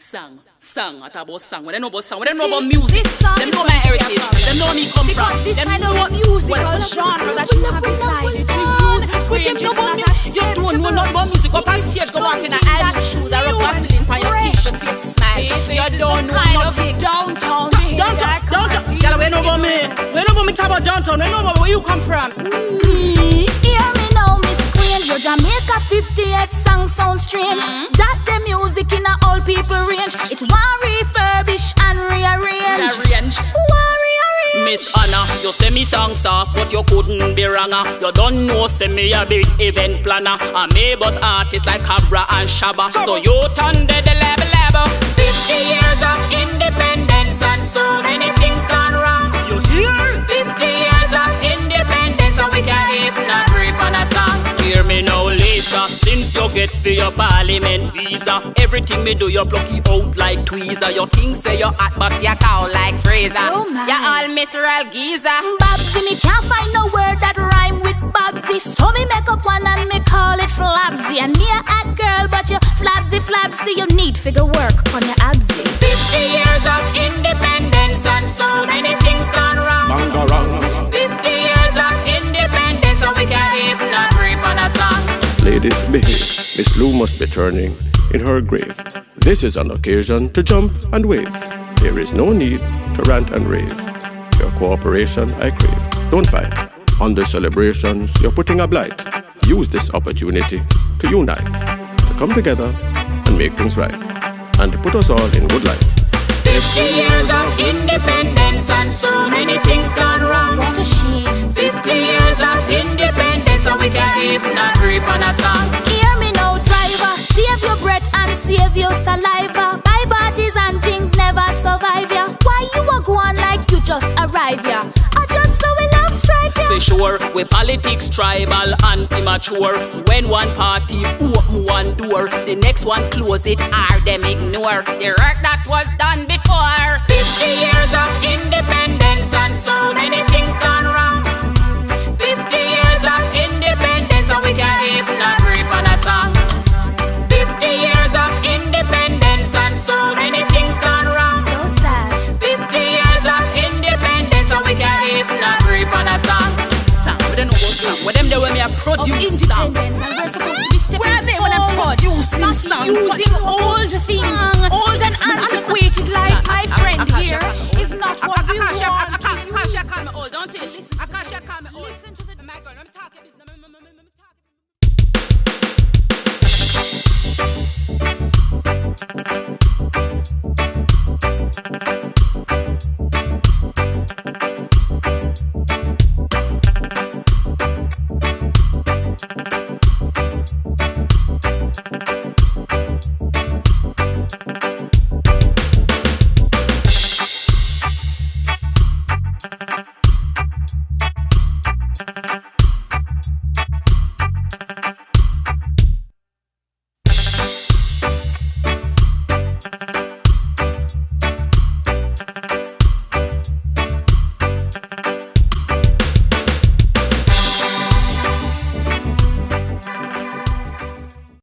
Song, what about song? When they know about song, when they know about music, them know my heritage, them know me come from. This them kind of music, what genre that you have decided to use is creating you don't know nothing about music. Up and stage, go back in a island shoes, or a Vaseline for your t-shirt, fake smile. You don't know nothing. Downtown. Girl, we know about me. We know about me talk about downtown. We know about where you come from. Hear me now, Miss Queen. Your Jamaica 58 song sound strange. That the music in a old people range. It want refurbish and rearrange. Miss Anna, you say me song soft, but you couldn't be wronger. You don't know, say me a big event planner. I may bust artists like Cabra and Shabba. So you turn the level. 50 years of independence and so many things gone wrong. You hear? 50 years of independence and we can't even agree on a song. Hear me now, Lisa, since you get for your parliament visa, everything me do you pluck it out like tweezer. Your things say you're hot but you cow like freezer. You all Mr. Geezer. Babsy, me can't find no word that rhyme with Babsy. So me make up one and me call it Flabsy. And me a hot girl but you flabsy. You need figure work on your absy. 50 years of independence and so many things gone wrong. 50 years of independence and we can't even agree on a song. Ladies, behave. Miss Lou must be turning in her grave. This is an occasion to jump and wave. There is no need to rant and rave. Your cooperation I crave. Don't fight. On the celebrations, you're putting a blight. Use this opportunity to unite, to come together and make things right, and to put us all in good light. 50 years of independence and so many things gone wrong. What a shame. 50 years of independence and we can't even agree on a song. Hear me now, driver. Save your breath and save your saliva. Buy parties and things never survive ya. Why you a go on like you just arrive ya? I just so we love strife ya. For sure, we politics tribal and immature. When one party open one door, the next one close it or them ignore the work that was done before. 50 years of independence and so many things gone wrong. 50 years of independence and we can't even agree on a song. 50 years of independence and so many things gone wrong. So sad. 50 years of independence and we can't even agree on a song. We don't know what song. Where them there when me have produced song. Independence and we're supposed to be stepping Where are they when I'm producing songs? Using